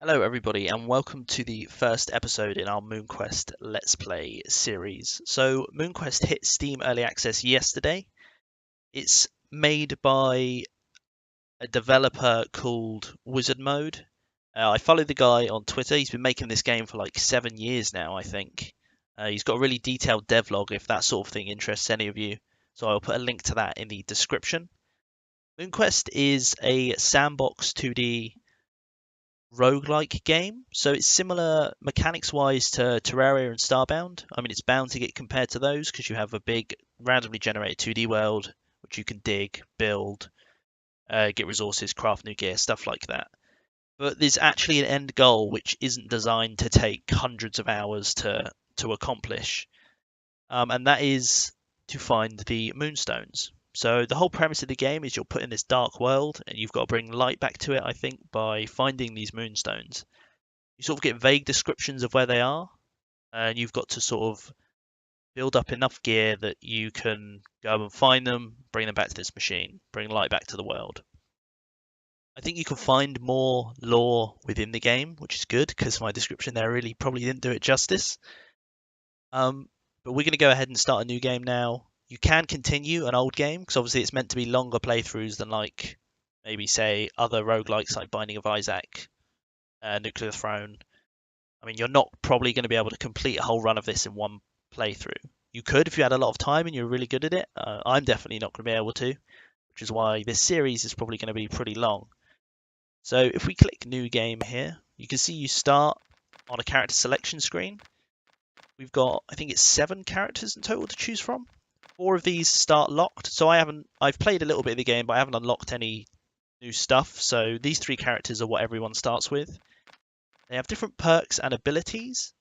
Hello everybody and welcome to the first episode in our Moonquest Let's Play series. So Moonquest hit Steam Early Access yesterday. It's made by a developer called Wizard Mode. I follow the guy on Twitter. He's been making this game for like 7 years now, I think. He's got a really detailed devlog if that sort of thing interests any of you. So I'll put a link to that in the description. Moonquest is a sandbox 2D roguelike game, so it's similar mechanics wise to Terraria and Starbound. I mean, it's bound to get compared to those because you have a big randomly generated 2D world which you can dig, build, get resources, craft new gear, stuff like that. But there's actually an end goal which isn't designed to take hundreds of hours to accomplish, and that is to find the moonstones. So the whole premise of the game is you're put in this dark world and you've got to bring light back to it, I think, by finding these moonstones. You sort of get vague descriptions of where they are, and you've got to sort of build up enough gear that you can go and find them, bring them back to this machine, bring light back to the world. I think you can find more lore within the game, which is good because my description there really probably didn't do it justice. But we're going to go ahead and start a new game now. You can continue an old game because obviously it's meant to be longer playthroughs than like maybe say other roguelikes like Binding of Isaac, Nuclear Throne. I mean, you're not probably going to be able to complete a whole run of this in one playthrough. You could if you had a lot of time and you're really good at it. I'm definitely not going to be able to, which is why this series is probably going to be pretty long. So if we click New Game here, you can see you start on a character selection screen. We've got, I think it's 7 characters in total to choose from. 4 of these start locked, so I've played a little bit of the game, but I haven't unlocked any new stuff. So these 3 characters are what everyone starts with. They have different perks and abilities.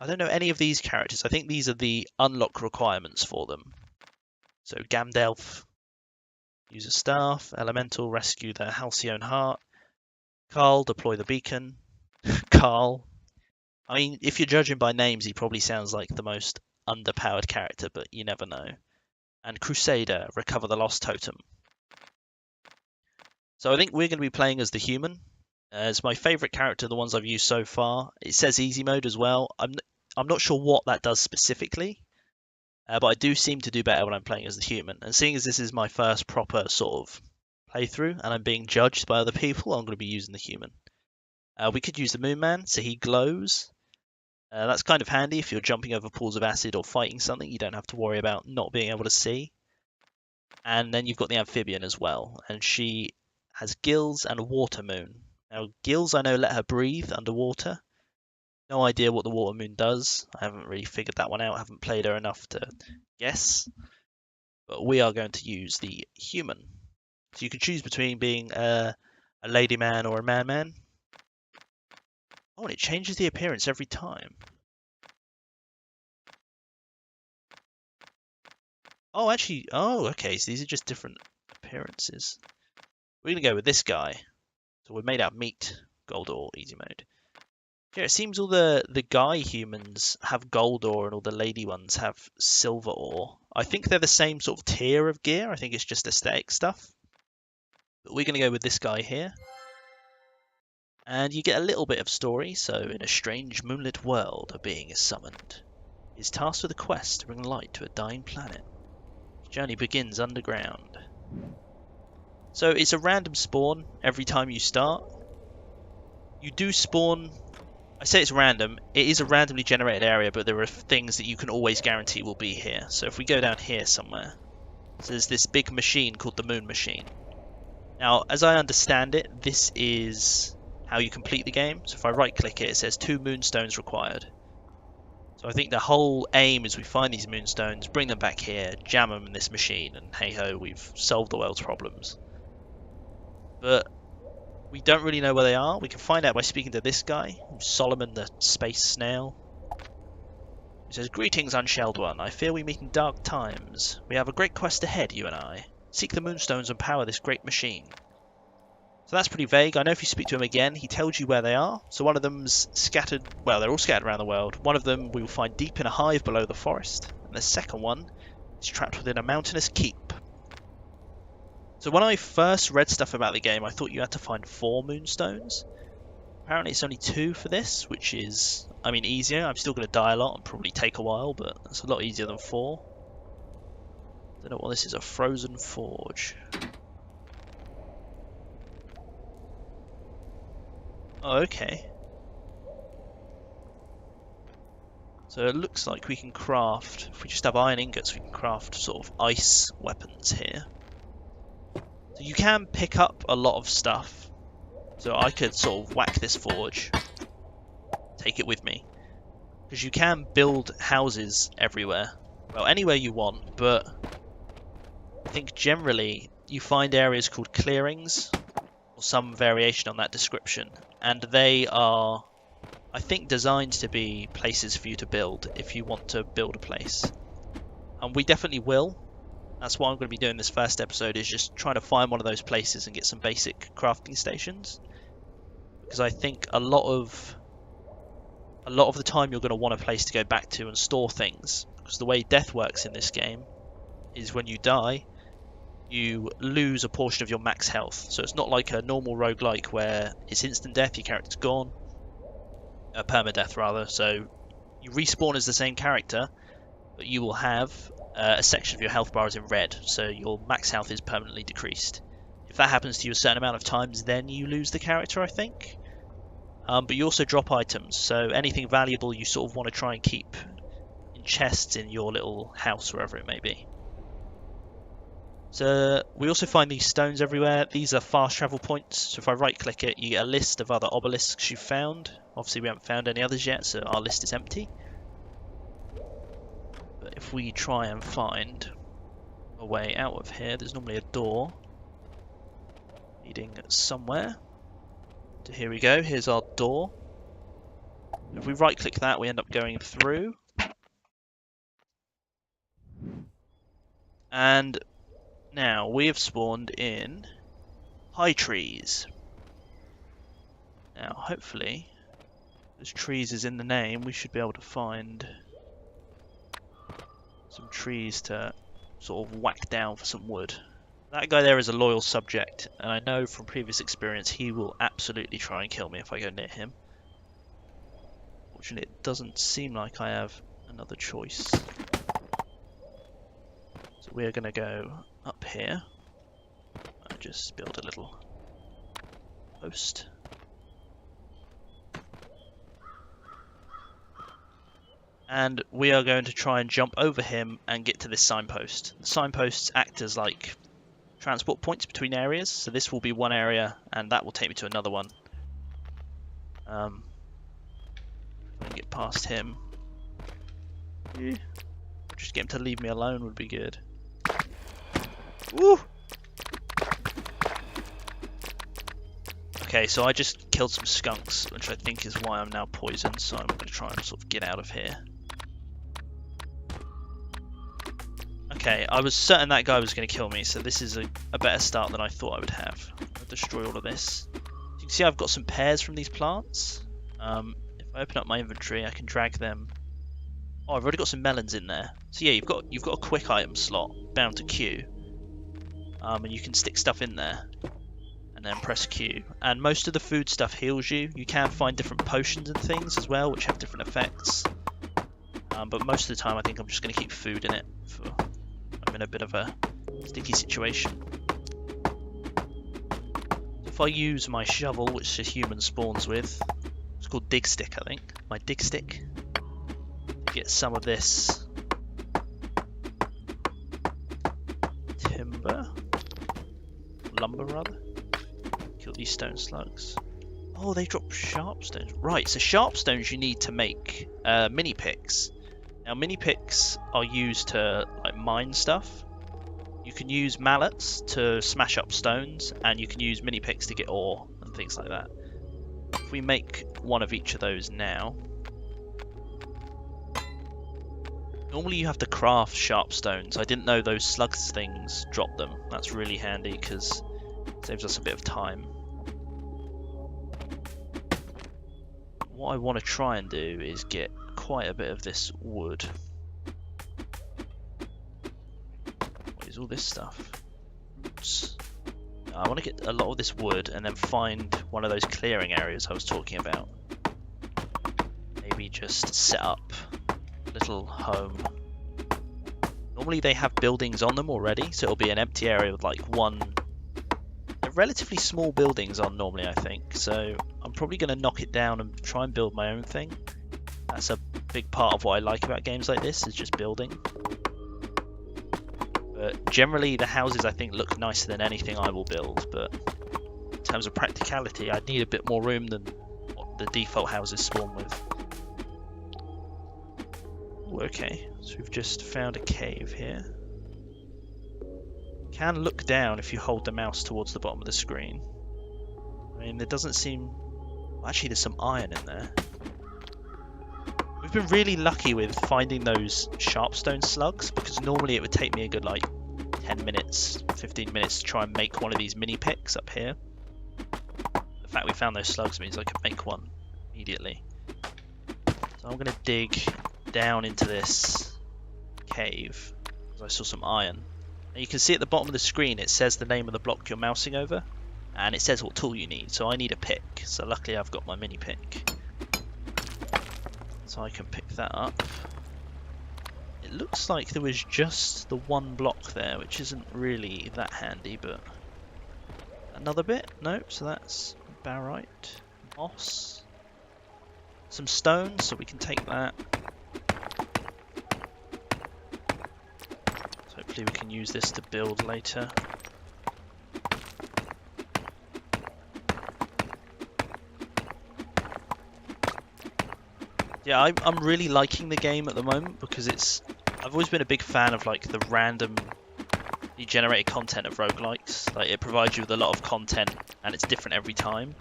I don't know any of these characters. I think these are the unlock requirements for them. So Gandalf, use a staff. Elemental, rescue the Halcyon Heart. Carl, deploy the beacon. Carl. I mean, if you're judging by names, he probably sounds like the most underpowered character, but you never know. And Crusader, recover the lost totem. So I think we're going to be playing as the human. It's my favourite character, the ones I've used so far. It says easy mode as well. I'm not sure what that does specifically, but I do seem to do better when I'm playing as the human. And seeing as this is my first proper sort of playthrough, and I'm being judged by other people, I'm going to be using the human. We could use the Moon Man, so he glows. That's kind of handy if you're jumping over pools of acid or fighting something. You don't have to worry about not being able to see. And then you've got the Amphibian as well, and she has gills and a water moon. Now, gills I know let her breathe underwater. No idea what the water moon does. I haven't really figured that one out. I haven't played her enough to guess. But we are going to use the human. So you can choose between being a lady man or a man man. Oh, and it changes the appearance every time. Oh, actually, oh, okay, so these are just different appearances. We're going to go with this guy. So we're made out of meat, gold ore, easy mode. Yeah, it seems all the guy humans have gold ore and all the lady ones have silver ore. I think they're the same sort of tier of gear. I think it's just aesthetic stuff. But we're going to go with this guy here. And you get a little bit of story. So, in a strange moonlit world, a being is summoned. He is tasked with a quest to bring light to a dying planet. His journey begins underground. So it's a random spawn every time you start. You do spawn, I say it's random, it is a randomly generated area, but there are things that you can always guarantee will be here. So if we go down here somewhere, so there's this big machine called the Moon Machine. Now, as I understand it, this is how you complete the game. So if I right click it, it says 2 moonstones required. So I think the whole aim is we find these moonstones, bring them back here, jam them in this machine, and hey ho, we've solved the world's problems. But we don't really know where they are. We can find out by speaking to this guy, Solomon the Space Snail. He says, "Greetings, unshelled one. I fear we meet in dark times. We have a great quest ahead, you and I. Seek the moonstones and power this great machine." So that's pretty vague. I know if you speak to him again, he tells you where they are. So one of them's scattered, well, they're all scattered around the world. One of them we will find deep in a hive below the forest. And the second one is trapped within a mountainous keep. So when I first read stuff about the game, I thought you had to find 4 moonstones. Apparently it's only 2 for this, which is, I mean, easier. I'm still going to die a lot and probably take a while, but it's a lot easier than 4. Don't know what this is, a frozen forge. Oh, okay. So it looks like we can craft, if we just have iron ingots, we can craft sort of ice weapons here. So you can pick up a lot of stuff. So I could sort of whack this forge, take it with me. Because you can build houses everywhere. Well, anywhere you want, but I think generally you find areas called clearings, or some variation on that description, and they are, I think, designed to be places for you to build if you want to build a place. And we definitely will. That's what I'm going to be doing this first episode, is just trying to find one of those places and get some basic crafting stations. Because I think a lot of the time you're going to want a place to go back to and store things. Because the way death works in this game is when you die, you lose a portion of your max health. So it's not like a normal roguelike where it's instant death, your character's gone. Permadeath rather, so you respawn as the same character, but you will have a section of your health bar is in red, so your max health is permanently decreased. If that happens to you a certain amount of times, then you lose the character, I think. But you also drop items, so anything valuable you sort of want to try and keep in chests in your little house, wherever it may be. So we also find these stones everywhere. These are fast travel points, so if I right click it, you get a list of other obelisks you've found. Obviously we haven't found any others yet, so our list is empty. But if we try and find a way out of here, there's normally a door leading somewhere. So here we go, here's our door. If we right click that, we end up going through. And now we have spawned in high trees. Now hopefully, as trees is in the name, we should be able to find some trees to sort of whack down for some wood. That guy there is a loyal subject, and I know from previous experience he will absolutely try and kill me if I go near him. Fortunately, it doesn't seem like I have another choice. So we're going to go up here and just build a little post. And we are going to try and jump over him and get to this signpost. The signposts act as like transport points between areas, so this will be one area and that will take me to another one. If I can get past him. Just get him to leave me alone would be good. Woo! Okay, so I just killed some skunks, which I think is why I'm now poisoned, so I'm going to try and sort of get out of here. Okay, I was certain that guy was going to kill me, so this is a better start than I thought I would have. I'll destroy all of this. You can see I've got some pears from these plants. If I open up my inventory, I can drag them. Oh, I've already got some melons in there. So yeah, you've got a quick item slot bound to Q, and you can stick stuff in there, and then press Q. And most of the food stuff heals you. You can find different potions and things as well, which have different effects. But most of the time, I think I'm just going to keep food in it. I'm in a bit of a sticky situation. If I use my shovel, which a human spawns with, it's called dig stick, I think. My dig stick. Get some of this lumber rather. Kill these stone slugs. Oh, they drop sharp stones. Right, so sharp stones you need to make mini picks. Now mini picks are used to like mine stuff. You can use mallets to smash up stones, and you can use mini picks to get ore and things like that. If we make one of each of those now. Normally you have to craft sharp stones. I didn't know those slugs things drop them. That's really handy because it saves us a bit of time. What I want to try and do is get quite a bit of this wood. What is all this stuff? Roots. I want to get a lot of this wood and then find one of those clearing areas I was talking about. Maybe just set up a little home. Normally they have buildings on them already, so it'll be an empty area with like one... They're relatively small buildings on normally, I think, so I'm probably going to knock it down and try and build my own thing. That's a big part of what I like about games like this, is just building. But generally the houses I think look nicer than anything I will build, but in terms of practicality I need a bit more room than what the default houses spawn with. Ooh, okay, so we've just found a cave here. You can look down if you hold the mouse towards the bottom of the screen. I mean, there doesn't seem... Well, actually there's some iron in there. We've been really lucky with finding those sharpstone slugs, because normally it would take me a good like 10 minutes, 15 minutes to try and make one of these mini picks up here. The fact we found those slugs means I can make one immediately. So I'm going to dig down into this cave, because I saw some iron. And you can see at the bottom of the screen it says the name of the block you're mousing over, and it says what tool you need, so I need a pick. So luckily I've got my mini pick. So I can pick that up. It looks like there was just the one block there, which isn't really that handy, but... Another bit? Nope, so that's barite, moss, some stone, so we can take that. So hopefully we can use this to build later. Yeah, I'm really liking the game at the moment, because I've always been a big fan of like the random generated content of roguelikes. Like, it provides you with a lot of content and it's different every time.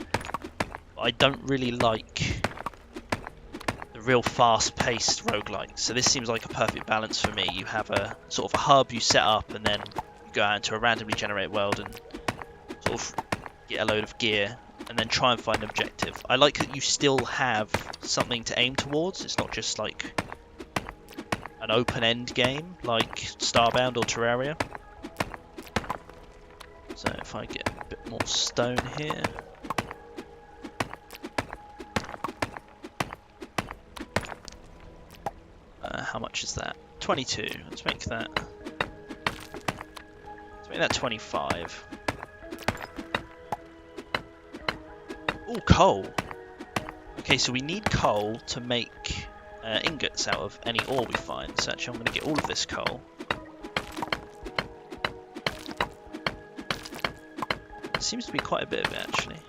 But I don't really like the real fast-paced roguelikes, so this seems like a perfect balance for me. You have a sort of a hub you set up, and then you go out into a randomly generated world and sort of get a load of gear and then try and find an objective. I like that you still have something to aim towards. It's not just like an open-end game like Starbound or Terraria. So if I get a bit more stone here. How much is that? 22. Let's make that 25. Oh, coal. Okay, so we need coal to make ingots out of any ore we find. So actually I'm going to get all of this coal. There seems to be quite a bit of it, actually.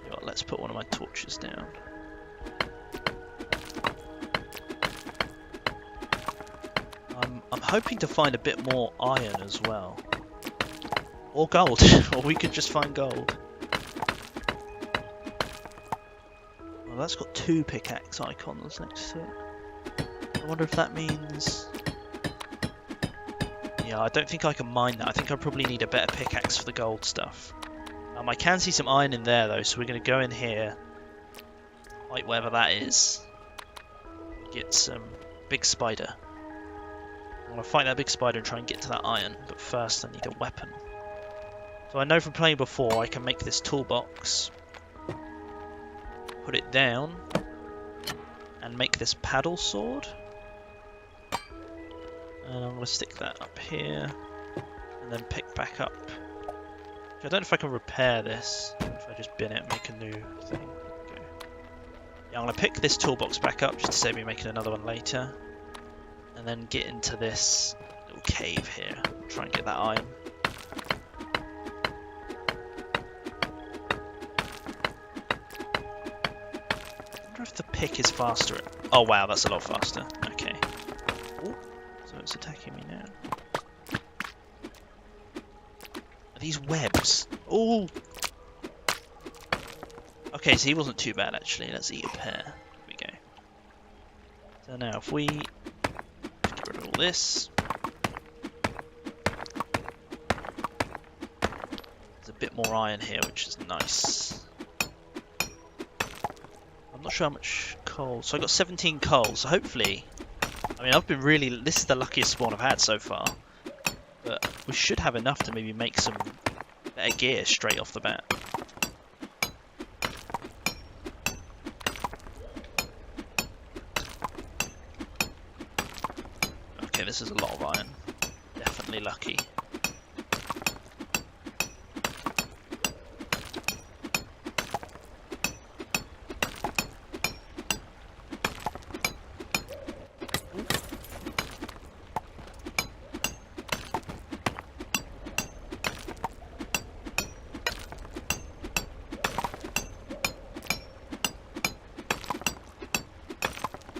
You know what, let's put one of my torches down. I'm hoping to find a bit more iron as well. Or gold. Or we could just find gold. Well, that's got 2 pickaxe icons next to it. I wonder if that means... Yeah, I don't think I can mine that. I think I probably need a better pickaxe for the gold stuff. I can see some iron in there though, so we're going to go in here, like wherever that is, get some big spider. I want to fight that big spider and try and get to that iron, but first I need a weapon. So I know from playing before I can make this toolbox, put it down, and make this paddle sword. And I'm going to stick that up here, and then pick back up. I don't know if I can repair this, if I just bin it and make a new thing. Okay. Yeah, I'm going to pick this toolbox back up, just to save me making another one later. And then get into this little cave here, try and get that iron. I wonder if the pick is faster. Oh wow, that's a lot faster. Okay. Ooh. So it's attacking me now. Are these webs? Oh! Okay, so he wasn't too bad actually. Let's eat a pear. There we go. So now if we get rid of all this. There's a bit more iron here, which is nice. I'm not sure how much coal. So I got 17 coal, so hopefully... I mean, I've been really... This is the luckiest spawn I've had so far. But we should have enough to maybe make some better gear straight off the bat. Okay, this is a lot of iron. Definitely lucky.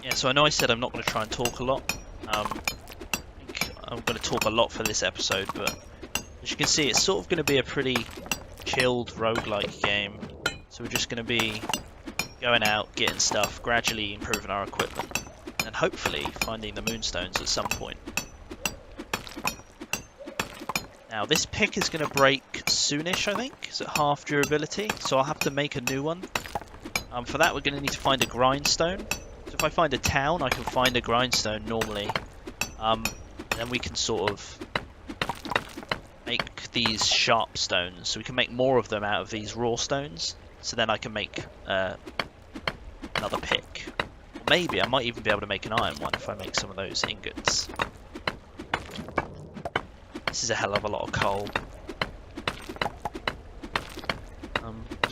Yeah, so I know I said I'm not going to try and talk a lot. I think I'm going to talk a lot for this episode, but as you can see, it's sort of going to be a pretty chilled roguelike game. So we're just going to be going out, getting stuff, gradually improving our equipment, and hopefully finding the moonstones at some point. Now this pick is going to break soonish, I think. It's at half durability, so I'll have to make a new one. For that we're going to need to find a grindstone. So if I find a town, I can find a grindstone normally. Then we can sort of make these sharp stones, so we can make more of them out of these raw stones. So then I can make another pick. Or maybe I might even be able to make an iron one if I make some of those ingots. This is a hell of a lot of coal.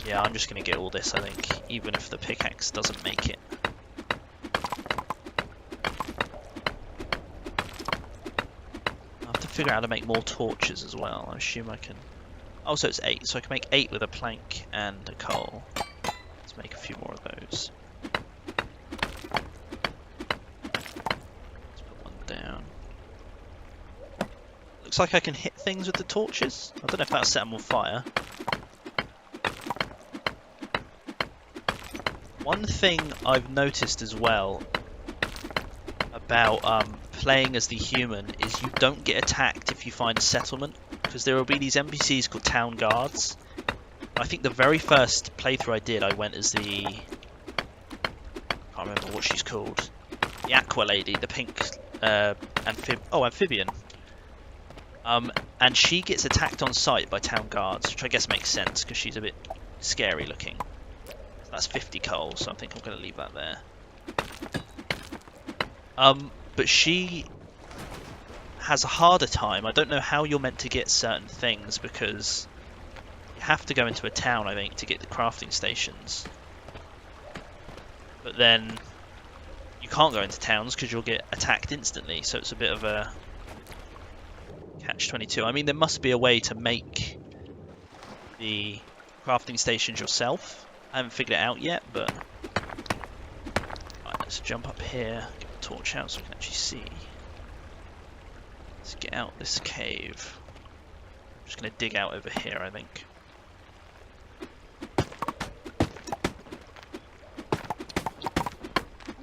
Yeah, I'm just going to get all this, I think, even if the pickaxe doesn't make it. I have to figure out how to make more torches as well. I assume I can... Oh, so it's 8, so I can make 8 with a plank and a coal. Let's make a few more of those. Let's put one down. Looks like I can hit things with the torches. I don't know if that'll set them on fire. One thing I've noticed as well about playing as the human is you don't get attacked if you find a settlement, because there will be these NPCs called town guards. I think the very first playthrough I did, I went as the... I can't remember what she's called. The Aqua Lady, the pink amphibian. And she gets attacked on sight by town guards, which I guess makes sense because she's a bit scary looking. So that's 50 coal, so I think I'm going to leave that there. But she has a harder time. I don't know how you're meant to get certain things, because you have to go into a town, I think, to get the crafting stations. But then you can't go into towns because you'll get attacked instantly, so it's a bit of a catch-22. I mean, there must be a way to make the crafting stations yourself. I haven't figured it out yet, but... Right, let's jump up here, get the torch out so we can actually see. Let's get out this cave. I'm just going to dig out over here, I think.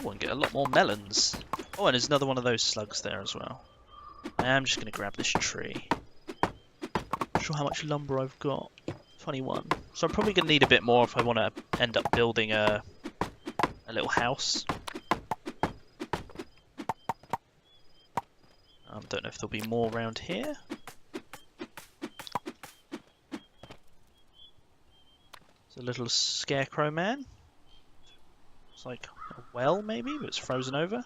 Oh, and get a lot more melons. Oh, and there's another one of those slugs there as well. I am just going to grab this tree. Not sure how much lumber I've got. 21. So I'm probably going to need a bit more if I want to end up building a little house. Don't know if there'll be more around here. It's a little scarecrow man. It's like a well, maybe, but it's frozen over.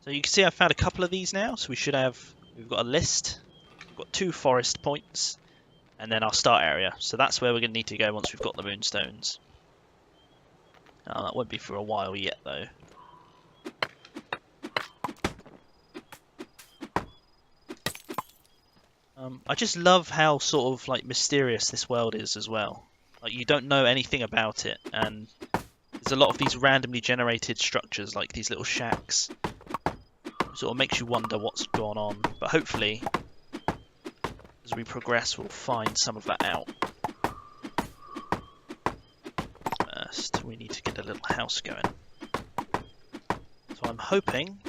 So you can see I've found a couple of these now. So we've got a list. We've got 2 forest points, and then our start area. So that's where we're going to need to go once we've got the moonstones. That won't be for a while yet, though. I just love how sort of like mysterious this world is as well. Like, you don't know anything about it, and there's a lot of these randomly generated structures, like these little shacks. It sort of makes you wonder what's going on, but hopefully as we progress we'll find some of that out. First we need to get a little house going. So I'm hoping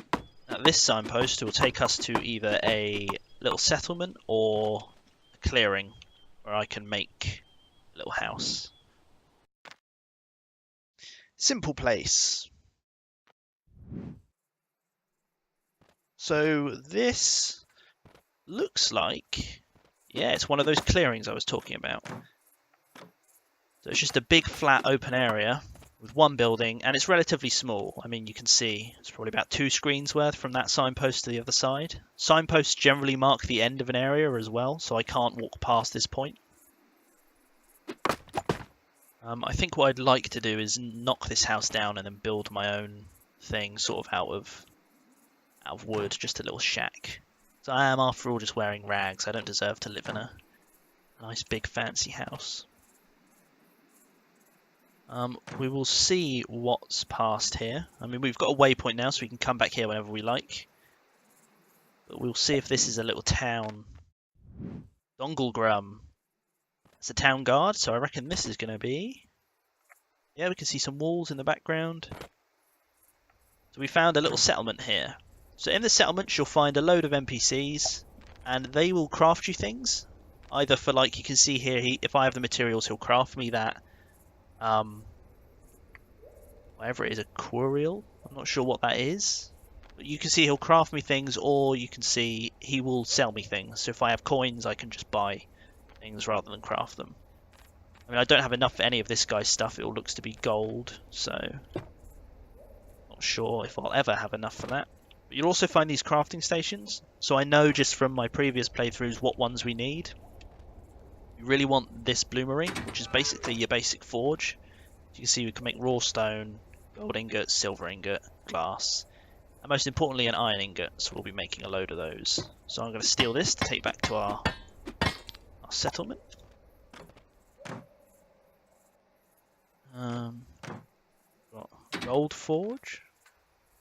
that this signpost will take us to either a little settlement or a clearing where I can make a little house. Simple place. So this looks like, Yeah, it's one of those clearings I was talking about. So it's just a big flat open area with one building, and it's relatively small. I mean, you can see it's probably about 2 screens worth from that signpost to the other side. Signposts generally mark the end of an area as well, so I can't walk past this point. I think what I'd like to do is knock this house down and then build my own thing, sort of out of wood, just a little shack. So I am, after all, just wearing rags. I don't deserve to live in a nice big fancy house. We will see what's past here. I mean, we've got a waypoint now, so we can come back here whenever we like. But we'll see if this is a little town. Donglegrum. It's a town guard, so I reckon this is going to be... Yeah, we can see some walls in the background. So we found a little settlement here. So in the settlements, you'll find a load of NPCs, and they will craft you things. Either for, like, you can see here, if I have the materials, he'll craft me that... whatever it is, a Quariel. I'm not sure what that is. But you can see he'll craft me things, or you can see he will sell me things. So if I have coins, I can just buy things rather than craft them. I mean, I don't have enough for any of this guy's stuff. It all looks to be gold, so not sure if I'll ever have enough for that. But you'll also find these crafting stations. So I know just from my previous playthroughs what ones we need. You really want this bloomerang, which is basically your basic forge. You can see we can make raw stone, gold ingot, silver ingot, glass, and most importantly an iron ingot, so we'll be making a load of those. So I'm going to steal this to take back to our settlement. Got gold forge,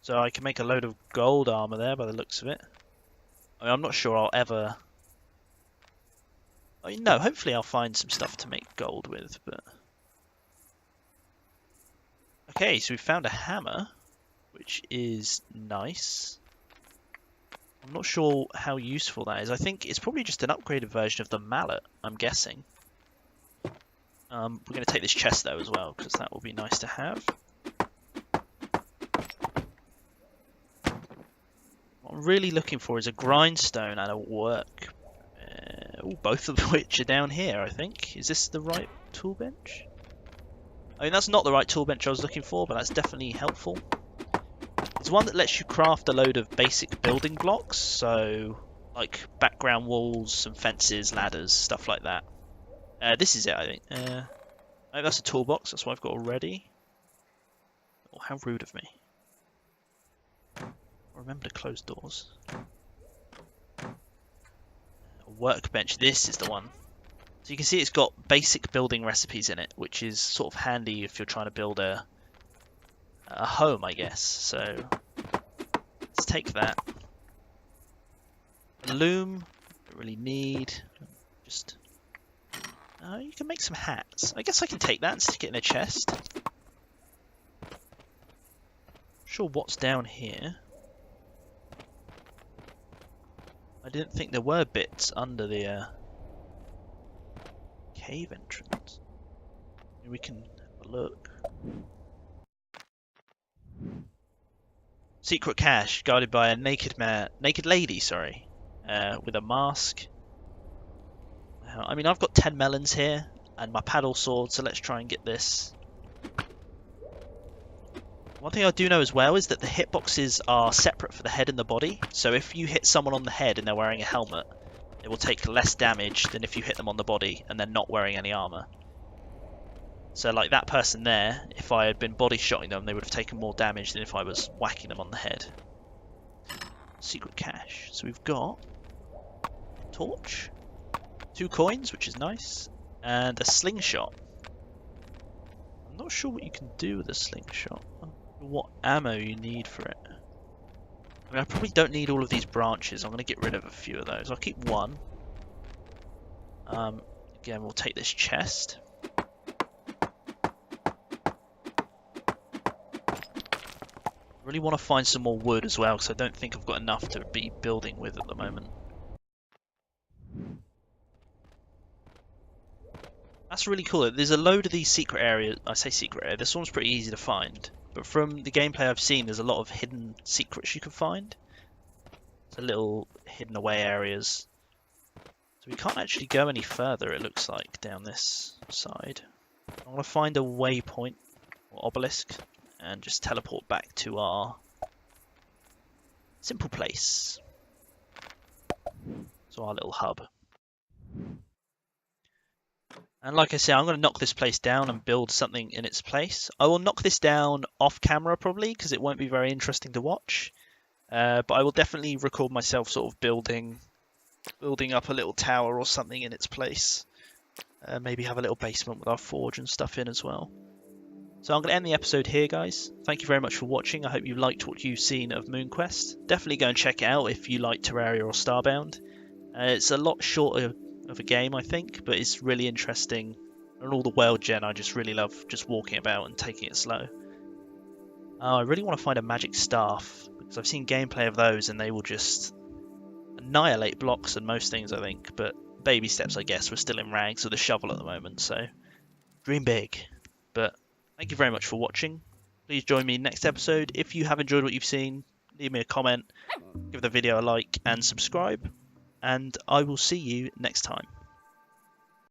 so I can make a load of gold armor there by the looks of it. I mean, I'm not sure I'll ever... I mean, no, hopefully I'll find some stuff to make gold with, but... Okay, so we found a hammer, which is nice. I'm not sure how useful that is. I think it's probably just an upgraded version of the mallet, I'm guessing. We're going to take this chest though as well, because that will be nice to have. What I'm really looking for is a grindstone and a work. Both of which are down here, I think. Is this the right tool bench? I mean, that's not the right tool bench I was looking for, but that's definitely helpful. It's one that lets you craft a load of basic building blocks, so like background walls, some fences, ladders, stuff like that. This is it, I think. Oh, that's a toolbox, that's what I've got already. Oh, how rude of me. Remember to close doors. A workbench, this is the one. So you can see it's got basic building recipes in it, which is sort of handy if you're trying to build a home, I guess. So let's take that. A loom, don't really need. Just you can make some hats. I guess I can take that and stick it in a chest. Not sure what's down here. I didn't think there were bits under the cave entrance. Maybe we can have a look. Secret cache guarded by a naked lady, sorry, with a mask. I mean, I've got 10 melons here and my paddle sword, so let's try and get this. One thing I do know as well is that the hitboxes are separate for the head and the body. So if you hit someone on the head and they're wearing a helmet, it will take less damage than if you hit them on the body and they're not wearing any armor. So like that person there, if I had been body shotting them, they would have taken more damage than if I was whacking them on the head. Secret cache. So we've got a torch, 2 coins, which is nice, and a slingshot. I'm not sure what you can do with a slingshot. What ammo you need for it. I mean, I probably don't need all of these branches. I'm going to get rid of a few of those. I'll keep one. Again, we'll take this chest. Really want to find some more wood as well, because I don't think I've got enough to be building with at the moment. That's really cool. There's a load of these secret areas. I say secret area. This one's pretty easy to find. But from the gameplay I've seen, there's a lot of hidden secrets you can find. There's a little hidden away areas. So So we can't actually go any further, it looks like, down this side. I want to find a waypoint or obelisk and just teleport back to our simple place. So our little hub. And like I say, I'm going to knock this place down and build something in its place. I will knock this down off camera probably because it won't be very interesting to watch. But I will definitely record myself sort of building up a little tower or something in its place. Maybe have a little basement with our forge and stuff in as well. So I'm going to end the episode here, guys. Thank you very much for watching. I hope you liked what you've seen of Moonquest. Definitely go and check it out if you like Terraria or Starbound. It's a lot shorter of a game, I think, but it's really interesting. And all the world gen, I just really love just walking about and taking it slow. I really want to find a magic staff, because I've seen gameplay of those and they will just annihilate blocks and most things, I think. But baby steps, I guess. We're still in rags with a shovel at the moment, so dream big. But thank you very much for watching. Please join me next episode. If you have enjoyed what you've seen, leave me a comment, give the video a like and subscribe. And I will see you next time.